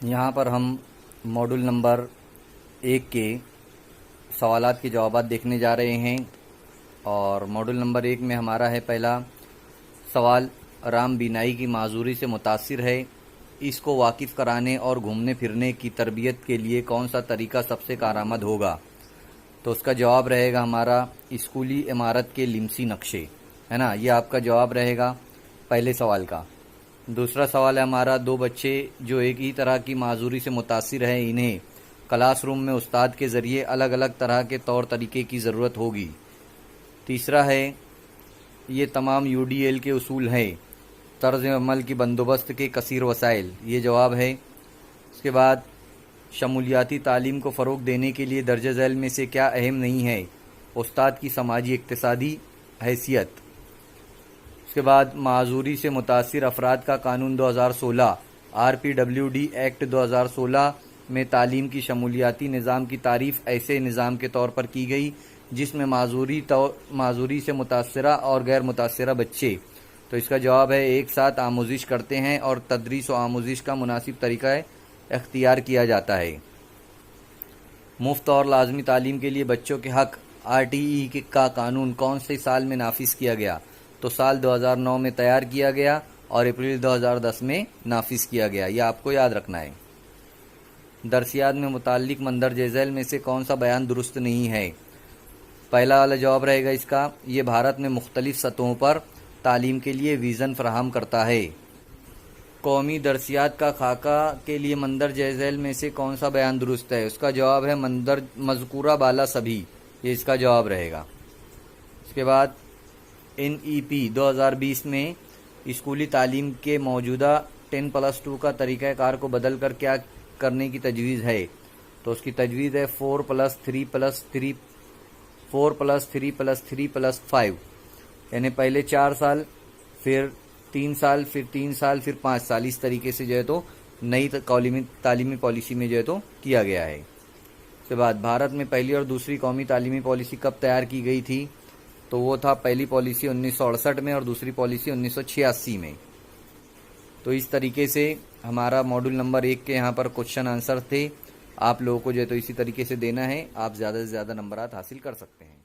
यहाँ पर हम मॉड्यूल नंबर 1 के सवालात के जवाबात देखने जा रहे हैं। और मॉड्यूल नंबर 1 में हमारा है पहला सवाल, राम बीनाई की माजूरी से मुतासिर है, इसको वाकिफ़ कराने और घूमने फिरने की तरबियत के लिए कौन सा तरीका सबसे कारआमद होगा। तो उसका जवाब रहेगा हमारा स्कूली इमारत के लिमसी नक्शे, है ना। ये आपका जवाब रहेगा पहले सवाल का। दूसरा सवाल है हमारा, दो बच्चे जो एक ही तरह की माजूरी से मुतासिर हैं, इन्हें क्लासरूम में उस्ताद के ज़रिए अलग अलग तरह के तौर तरीके की ज़रूरत होगी। तीसरा है, ये तमाम UDL के उसूल हैं, तर्ज़ अमल की बंदोबस्त के कसीर वसाइल, ये जवाब है। उसके बाद, शमूलियाती तालीम को फ़रोग़ देने के लिए दर्ज झैल में से क्या अहम नहीं है, उस्ताद की समाजी इक़्तिसादी हैसियत। उसके बाद, माजूरी से मुतासिर अफराद का कानून 2016 RPWD एक्ट 2016 में तालीम की शमूलियाती निज़ाम की तारीफ़ ऐसे निज़ाम के तौर पर की गई जिसमें माजूरी से मुतासिरा और गैर मुतासिरा बच्चे, तो इसका जवाब है, एक साथ आमोजिश करते हैं और तदरीस और आमोजिश का मुनासिब तरीका इख्तियार किया जाता है। मुफ्त और लाजमी तालीम के लिए बच्चों के हक़ RTE का कानून कौन से साल में नाफिज किया गया। तो साल 2009 में तैयार किया गया और अप्रैल 2010 में नाफिज किया गया, यह आपको याद रखना है। दरसियात में मुताल्लिक मंदरज झैल में से कौन सा बयान दुरुस्त नहीं है। पहला वाला जवाब रहेगा इसका, ये भारत में मुख्तलिफ सतहों पर तालीम के लिए विज़न फराहम करता है। कौमी दरसियात का खाका के लिए मंदरज झैल में से कौन सा बयान दुरुस्त है। उसका जवाब है मज़कूरा बाला सभी, ये इसका जवाब रहेगा। उसके बाद, NEP 2020 में स्कूली तालीम के मौजूदा 10+2 का तरीक़ाकार को बदल कर क्या करने की तजवीज़ है। तो उसकी तजवीज़ है 4+3+3+5, यानी पहले 4 साल, फिर 3 साल, फिर 3 साल, फिर 5 साल, इस तरीके से जो है तो नई तालीमी पॉलिसी में जो है तो किया गया है। उसके बाद, भारत में पहली और दूसरी कौमी तालीमी पॉलिसी कब तैयार की गई थी। तो वो था पहली पॉलिसी 1968 में और दूसरी पॉलिसी 1986 में। तो इस तरीके से हमारा मॉड्यूल नंबर 1 के यहाँ पर क्वेश्चन आंसर थे। आप लोगों को जो है तो इसी तरीके से देना है, आप ज़्यादा से ज़्यादा नंबरात हासिल कर सकते हैं।